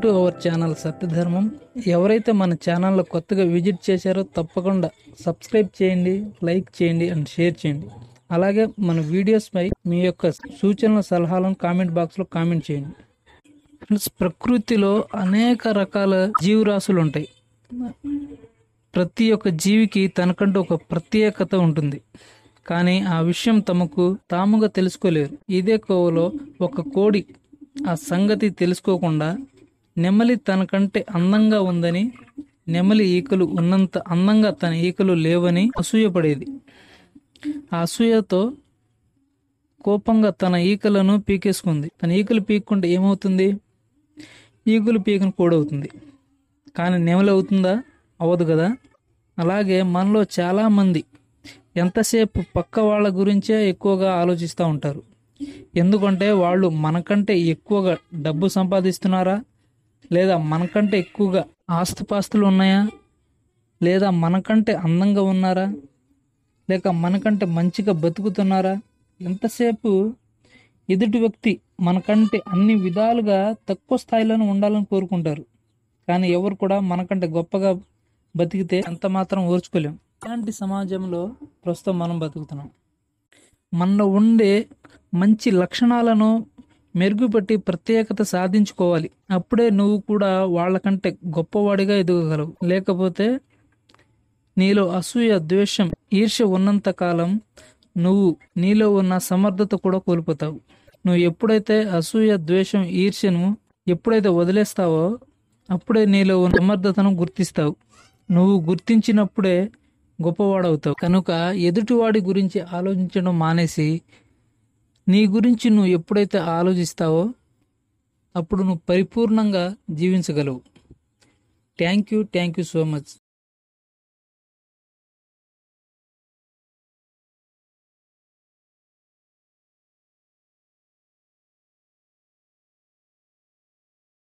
Welcome to our channel Satyadharmam. ఎవరైతే మన ఛానల్లో కొత్తగా విజిట్ చేశారో తప్పకుండా సబ్స్క్రైబ్ చేయండి, లైక్ చేయండి అండ్ షేర్ చేయండి. అలాగే మన వీడియోస్ పై మీ యొక్క సూచనల సలహాలను కామెంట్ బాక్స్లో కామెంట్ చేయండి. ఫ్రెండ్స్, ప్రకృతిలో అనేక రకాల జీవరాశులు ఉంటాయి. ప్రతి ఒక్క జీవికి తనకంటూ ఒక ప్రత్యేకత ఉంటుంది, కానీ ఆ విషయం తాముగా తెలుసుకోలేరు. ఇదే కోవలో ఒక కోడి ఆ సంగతి తెలుసుకోకుండా నెమలి తనకంటే అందంగా ఉందని, నెమలి ఈకలు ఉన్నంత అందంగా తన ఈకలు లేవని అసూయపడేది. ఆ అసూయతో కోపంగా తన ఈకలను పీకేసుకుంది. తన ఈకలు పీక్కుంటే ఏమవుతుంది? ఈకలు పీకను కోడవుతుంది. కానీ నెమలి అవుతుందా? అవ్వదు కదా. అలాగే మనలో చాలామంది ఎంతసేపు పక్క వాళ్ళ గురించే ఎక్కువగా ఆలోచిస్తూ ఉంటారు. ఎందుకంటే వాళ్ళు మనకంటే ఎక్కువగా డబ్బు సంపాదిస్తున్నారా, లేదా మనకంటే ఎక్కువగా ఆస్తిపాస్తులు ఉన్నాయా, లేదా మనకంటే అందంగా ఉన్నారా, లేక మనకంటే మంచిగా బతుకుతున్నారా. ఎంతసేపు ఎదుటి వ్యక్తి మనకంటే అన్ని విధాలుగా తక్కువ స్థాయిలోనే ఉండాలని కోరుకుంటారు. కానీ ఎవరు కూడా మనకంటే గొప్పగా బతికితే అంత మాత్రం ఓర్చుకోలేం. ఇలాంటి సమాజంలో ప్రస్తుతం మనం బతుకుతున్నాం. మనలో ఉండే మంచి లక్షణాలను మెరుగుపెట్టి ప్రత్యేకత సాధించుకోవాలి. అప్పుడే నువ్వు కూడా వాళ్ళకంటే గొప్పవాడిగా ఎదగగలవు. లేకపోతే నీలో అసూయ, ద్వేషం, ఈర్ష్య ఉన్నంత కాలం నువ్వు నీలో ఉన్న సమర్థత కూడా కోల్పోతావు. నువ్వు ఎప్పుడైతే అసూయ, ద్వేషం, ఈర్ష్యను ఎప్పుడైతే వదిలేస్తావో అప్పుడే నీలో ఉన్న సమర్థతను గుర్తిస్తావు. నువ్వు గుర్తించినప్పుడే గొప్పవాడవుతావు. కనుక ఎదుటివాడి గురించి ఆలోచించడం మానేసి నీ గురించి నువ్వు ఎప్పుడైతే ఆలోచిస్తావో అప్పుడు నువ్వు పరిపూర్ణంగా జీవించగలవు. Thank you so much.